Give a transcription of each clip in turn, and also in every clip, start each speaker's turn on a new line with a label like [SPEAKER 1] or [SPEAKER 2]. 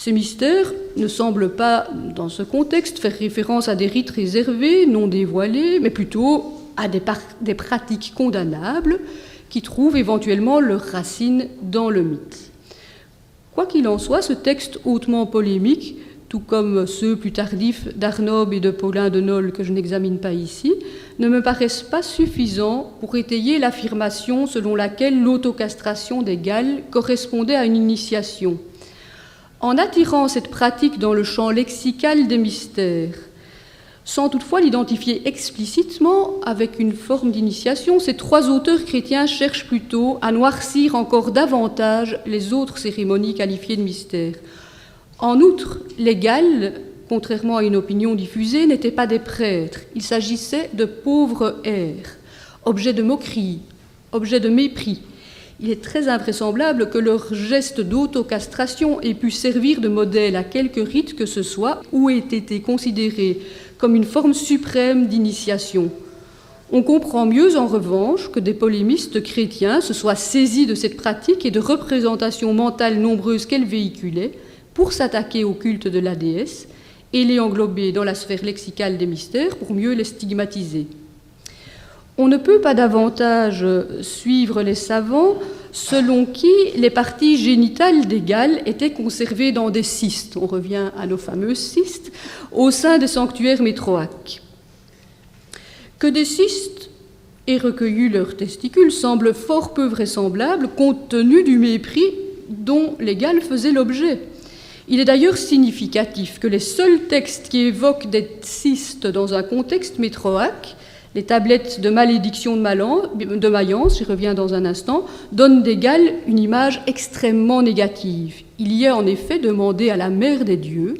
[SPEAKER 1] Ces mystères ne semblent pas, dans ce contexte, faire référence à des rites réservés, non dévoilés, mais plutôt à des pratiques condamnables qui trouvent éventuellement leurs racines dans le mythe. Quoi qu'il en soit, ce texte hautement polémique, tout comme ceux plus tardifs d'Arnob et de Paulin de Nolles que je n'examine pas ici, ne me paraissent pas suffisants pour étayer l'affirmation selon laquelle l'autocastration des Galles correspondait à une initiation. En attirant cette pratique dans le champ lexical des mystères, sans toutefois l'identifier explicitement avec une forme d'initiation, ces trois auteurs chrétiens cherchent plutôt à noircir encore davantage les autres cérémonies qualifiées de mystères. En outre, les Galles, contrairement à une opinion diffusée, n'étaient pas des prêtres. Il s'agissait de pauvres hères, objets de moquerie, objets de mépris. Il est très invraisemblable que leur geste d'autocastration ait pu servir de modèle à quelque rite que ce soit ou ait été considéré comme une forme suprême d'initiation. On comprend mieux, en revanche, que des polémistes chrétiens se soient saisis de cette pratique et de représentations mentales nombreuses qu'elle véhiculait pour s'attaquer au culte de la déesse et les englober dans la sphère lexicale des mystères pour mieux les stigmatiser. On ne peut pas davantage suivre les savants selon qui les parties génitales des Galles étaient conservées dans des cystes, on revient à nos fameuses cystes, au sein des sanctuaires métroaques. Que des cystes aient recueilli leurs testicules semble fort peu vraisemblable compte tenu du mépris dont les Galles faisaient l'objet. Il est d'ailleurs significatif que les seuls textes qui évoquent des cystes dans un contexte métroaque, les tablettes de malédiction de Mayence, j'y reviens dans un instant, donnent des Galles une image extrêmement négative. Il y est en effet demandé à la mère des dieux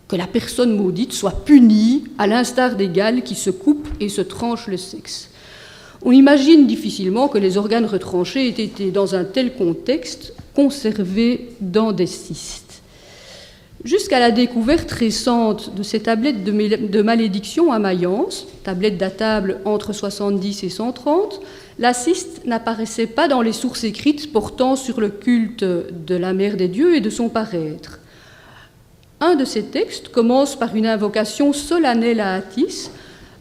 [SPEAKER 1] que la personne maudite soit punie, à l'instar des Galles qui se coupent et se tranchent le sexe. On imagine difficilement que les organes retranchés aient été, dans un tel contexte, conservés dans des cystes. Jusqu'à la découverte récente de ces tablettes de malédiction à Mayence, tablettes datables entre 70 et 130, la cyste n'apparaissait pas dans les sources écrites portant sur le culte de la mère des dieux et de son paraître. Un de ces textes commence par une invocation solennelle à Attis,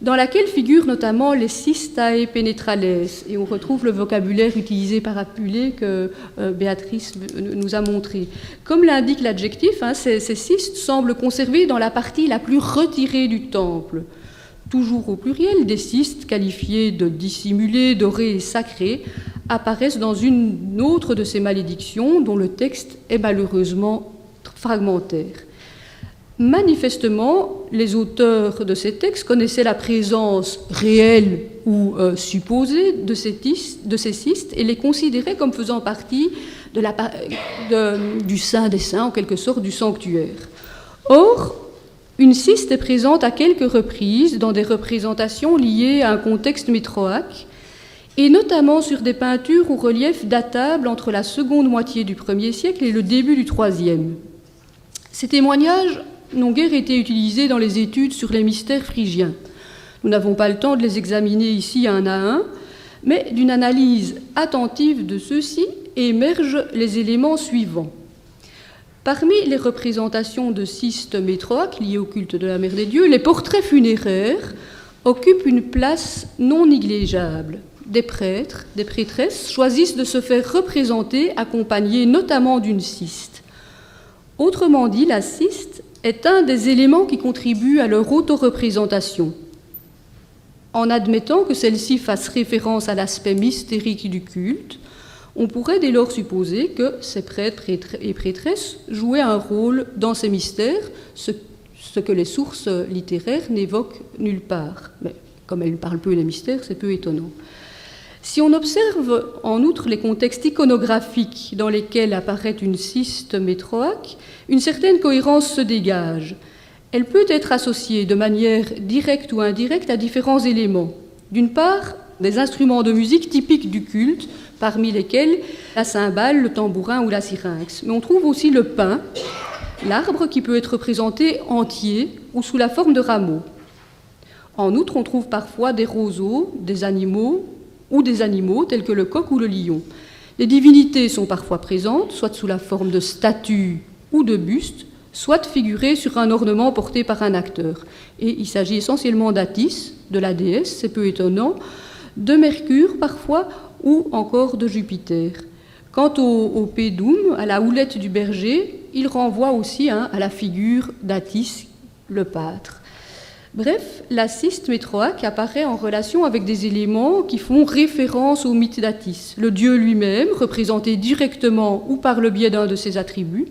[SPEAKER 1] dans laquelle figurent notamment les cystae penetrales, et on retrouve le vocabulaire utilisé par Apulée que Béatrice nous a montré. Comme l'indique l'adjectif, ces cystes semblent conservés dans la partie la plus retirée du temple. Toujours au pluriel, des cystes qualifiés de dissimulés, dorés et sacrés apparaissent dans une autre de ces malédictions dont le texte est malheureusement fragmentaire. Manifestement, les auteurs de ces textes connaissaient la présence réelle ou supposée de ces cystes et les considéraient comme faisant partie du saint des saints, en quelque sorte du sanctuaire. Or, une cyste est présente à quelques reprises dans des représentations liées à un contexte métroaque, et notamment sur des peintures ou reliefs datables entre la seconde moitié du 1er siècle et le début du 3e. Ces témoignages n'ont guère été utilisés dans les études sur les mystères phrygiens. Nous n'avons pas le temps de les examiner ici un à un, mais d'une analyse attentive de ceux-ci émergent les éléments suivants. Parmi les représentations de cystes métroaques liées au culte de la mère des dieux, les portraits funéraires occupent une place non négligeable. Des prêtres, des prêtresses choisissent de se faire représenter accompagnés notamment d'une cyste. Autrement dit, la cyste est un des éléments qui contribuent à leur auto-représentation. En admettant que celle-ci fasse référence à l'aspect mystérique du culte, on pourrait dès lors supposer que ces prêtres et prêtresses jouaient un rôle dans ces mystères, ce que les sources littéraires n'évoquent nulle part. Mais comme elles parlent peu des mystères, c'est peu étonnant. Si on observe en outre les contextes iconographiques dans lesquels apparaît une cyste métroaque, une certaine cohérence se dégage. Elle peut être associée de manière directe ou indirecte à différents éléments. D'une part, des instruments de musique typiques du culte, parmi lesquels la cymbale, le tambourin ou la syrinx. Mais on trouve aussi le pin, l'arbre qui peut être représenté entier ou sous la forme de rameaux. En outre, on trouve parfois des roseaux, des animaux tels que le coq ou le lion. Les divinités sont parfois présentes, soit sous la forme de statues ou de bustes, soit figurés sur un ornement porté par un acteur. Et il s'agit essentiellement d'Attis, de la déesse, c'est peu étonnant, de Mercure parfois, ou encore de Jupiter. Quant au pédum, à la houlette du berger, il renvoie aussi à la figure d'Attis, le pâtre. Bref, la ciste métroaque apparaît en relation avec des éléments qui font référence au mythe d'Attis, le dieu lui-même, représenté directement ou par le biais d'un de ses attributs,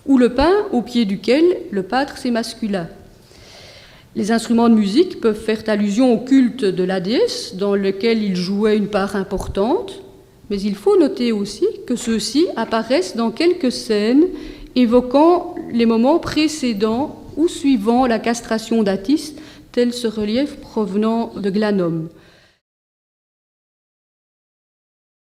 [SPEAKER 1] ou le pain au pied duquel le pâtre c'est masculin. Les instruments de musique peuvent faire allusion au culte de la déesse, dans lequel il jouait une part importante, mais il faut noter aussi que ceux-ci apparaissent dans quelques scènes évoquant les moments précédents ou suivant la castration d'Attis, tel ce relief provenant de Glanum.